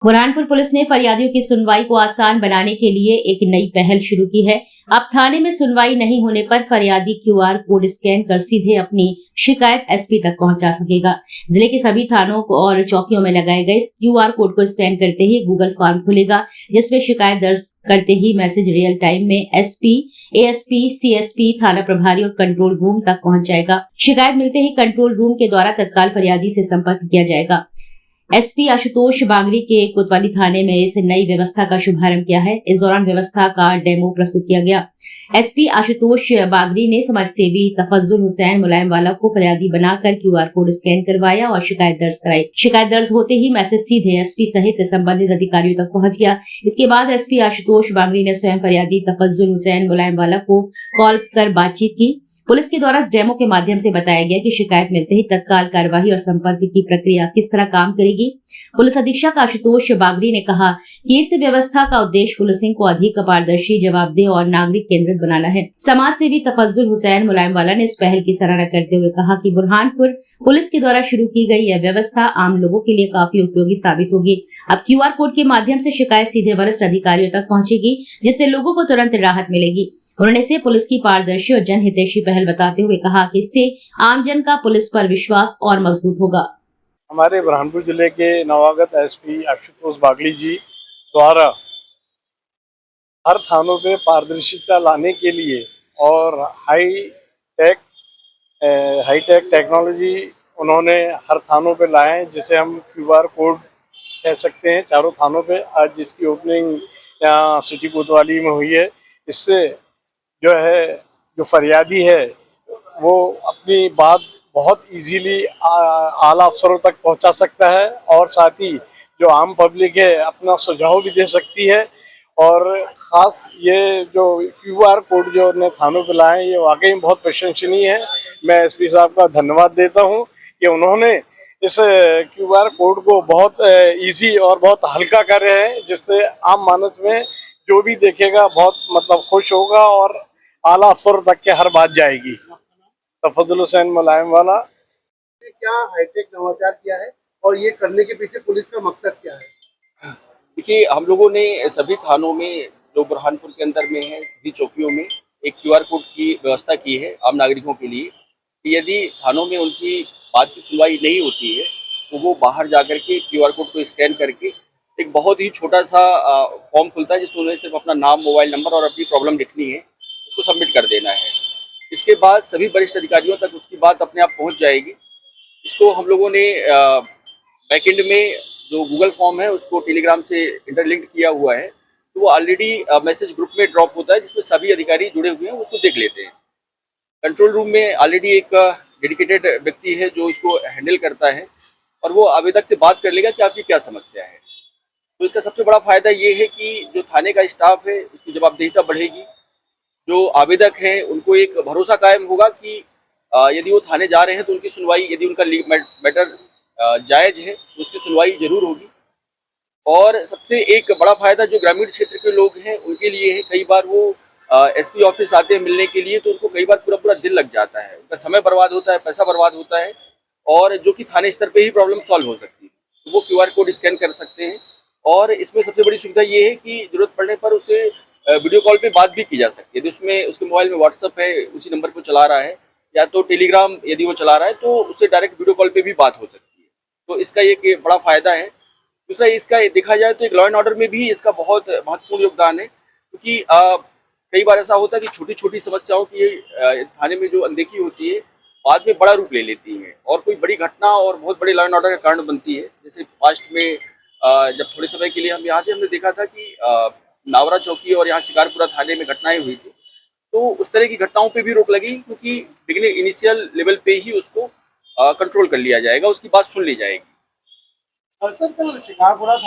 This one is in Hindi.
बुरहानपुर पुलिस ने फरियादियों की सुनवाई को आसान बनाने के लिए एक नई पहल शुरू की है। अब थाने में सुनवाई नहीं होने पर फरियादी क्यूआर कोड स्कैन कर सीधे अपनी शिकायत एसपी तक पहुंचा सकेगा। जिले के सभी थानों और चौकियों में लगाए गए इस क्यूआर कोड को स्कैन करते ही गूगल फॉर्म खुलेगा, जिसमें शिकायत दर्ज करते ही मैसेज रियल टाइम में एसपी, एएसपी, सीएसपी, थाना प्रभारी और कंट्रोल रूम तक पहुंच जाएगा। शिकायत मिलते ही कंट्रोल रूम के द्वारा तत्काल फरियादी से संपर्क किया जाएगा। एसपी आशुतोष बागरी के कोतवाली थाने में इस नई व्यवस्था का शुभारंभ किया है। इस दौरान व्यवस्था का डेमो प्रस्तुत किया गया। एसपी आशुतोष बागरी ने समाजसेवी तफज्जुल हुसैन मुलायमवाला को फरियादी बनाकर क्यूआर कोड स्कैन करवाया और शिकायत दर्ज कराई। शिकायत दर्ज होते ही मैसेज सीधे एसपी सहित संबंधित अधिकारियों तक पहुंच गया। इसके बाद एसपी आशुतोष बागरी ने स्वयं फरियादी तफज्जुल हुसैन मुलायमवाला को कॉल कर बातचीत की। पुलिस के द्वारा इस डेमो के माध्यम से बताया गया कि शिकायत मिलते ही तत्काल कार्यवाही और संपर्क की प्रक्रिया किस तरह काम करेगी। पुलिस अधीक्षक आशुतोष बागरी ने कहा कि इस व्यवस्था का उद्देश्य पुलिसिंग को अधिक पारदर्शी, जवाबदेह और नागरिक केंद्रित बनाना है। समाज सेवी तफज्जुल हुसैन मुलायमवाला ने इस पहल की सराहना करते हुए कहा कि बुरहानपुर पुलिस के द्वारा शुरू की गई यह व्यवस्था आम लोगों के लिए काफी उपयोगी साबित होगी। अब क्यूआर कोड के माध्यम से शिकायत सीधे वरिष्ठ अधिकारियों तक पहुंचेगी, जिससे लोगों को तुरंत राहत मिलेगी। उन्होंने इसे पुलिस की पारदर्शी और जनहितैषी पहल बताते हुए कहा कि इससे आमजन का पुलिस पर विश्वास और मजबूत होगा। हमारे बुरहानपुर जिले के नवागत एसपी आशुतोष बागली जी द्वारा हर थानों पे पारदर्शिता लाने के लिए और हाईटेक टेक्नोलॉजी उन्होंने हर थानों पे लाए हैं, जिसे हम क्यूआर कोड कह सकते हैं। चारों थानों पे आज जिसकी ओपनिंग यहाँ सिटी कोतवाली में हुई है, इससे जो फरियादी है वो अपनी बात बहुत इजीली आला अफसरों तक पहुंचा सकता है और साथ ही जो आम पब्लिक है अपना सुझाव भी दे सकती है। और ख़ास ये जो क्यूआर कोड जो उन्होंने थानों पे लाए ये वाकई में बहुत प्रशंसनीय है। मैं एसपी साहब का धन्यवाद देता हूं कि उन्होंने इस क्यूआर कोड को बहुत इजी और बहुत हल्का कर रहे हैं, जिससे आम मानस में जो भी देखेगा बहुत खुश होगा और आला अफसरों तक के हर बात जाएगी। तफज्जुल हुसैन मुलायमवाला। क्या हाईटेक नवाचार किया है और ये करने के पीछे पुलिस का मकसद क्या है? देखिए, हम लोगों ने सभी थानों में जो बुरहानपुर के अंदर में है, सभी चौकियों में एक क्यूआर कोड की व्यवस्था की है आम नागरिकों के लिए कि यदि थानों में उनकी बात की सुनवाई नहीं होती है तो वो बाहर जाकर के क्यूआर कोड को स्कैन करके एक बहुत ही छोटा सा फॉर्म खुलता है, जिसमें उन्हें सिर्फ अपना नाम, मोबाइल नंबर और अपनी प्रॉब्लम लिखनी है, उसको सबमिट कर देना है। इसके बाद सभी वरिष्ठ अधिकारियों तक उसकी बात अपने आप पहुंच जाएगी। इसको हम लोगों ने बैकएंड में जो गूगल फॉर्म है उसको टेलीग्राम से इंटरलिंक किया हुआ है, तो वो ऑलरेडी मैसेज ग्रुप में ड्रॉप होता है, जिसमें सभी अधिकारी जुड़े हुए हैं, उसको देख लेते हैं। कंट्रोल रूम में ऑलरेडी एक डेडिकेटेड व्यक्ति है जो इसको हैंडल करता है और वो आवेदक से बात कर लेगा कि आपकी क्या समस्या है। तो इसका सबसे बड़ा फायदा ये है कि जो थाने का स्टाफ है उसकी जवाबदेहिता बढ़ेगी। जो आवेदक हैं उनको एक भरोसा कायम होगा कि यदि वो थाने जा रहे हैं तो उनकी सुनवाई, यदि उनका मैटर जायज़ है तो उसकी सुनवाई जरूर होगी। और सबसे एक बड़ा फायदा जो ग्रामीण क्षेत्र के लोग हैं उनके लिए है, कई बार वो एसपी ऑफिस आते हैं मिलने के लिए तो उनको कई बार पूरा दिन लग जाता है, उनका समय बर्बाद होता है, पैसा बर्बाद होता है, और जो कि थाने स्तर पे ही प्रॉब्लम सॉल्व हो सकती है। तो वो क्यूआर कोड स्कैन कर सकते हैं और इसमें सबसे बड़ी सुविधा ये है कि जरूरत पड़ने पर उसे वीडियो कॉल पे बात भी की जा सकती है। यदि उसमें उसके मोबाइल में व्हाट्सअप है, उसी नंबर पर चला रहा है, या तो टेलीग्राम यदि वो चला रहा है तो उससे डायरेक्ट वीडियो कॉल पे भी बात हो सकती है। तो इसका एक बड़ा फायदा है। दूसरा, इसका देखा जाए तो एक लॉ एंड ऑर्डर में भी इसका बहुत महत्वपूर्ण योगदान है, क्योंकि कई बार ऐसा होता है कि छोटी छोटी समस्याओं की थाने में जो अनदेखी होती है बाद में बड़ा रूप ले लेती है और कोई बड़ी घटना और बहुत बड़े लॉ एंड ऑर्डर का कारण बनती है। जैसे पास्ट में जब थोड़े समय के लिए हम यहाँ थे, हमने देखा था कि नावरा चौकी और यहाँ शिकारपुरा थाने में घटनाएं हुई थी, तो उस तरह की घटनाओं पे भी रोक लगी, क्योंकि बिगनिंग इनिशियल लेवल पे ही उसको कंट्रोल कर लिया जाएगा, उसकी बात सुन ली जाएगी। सर, शिकारपुरा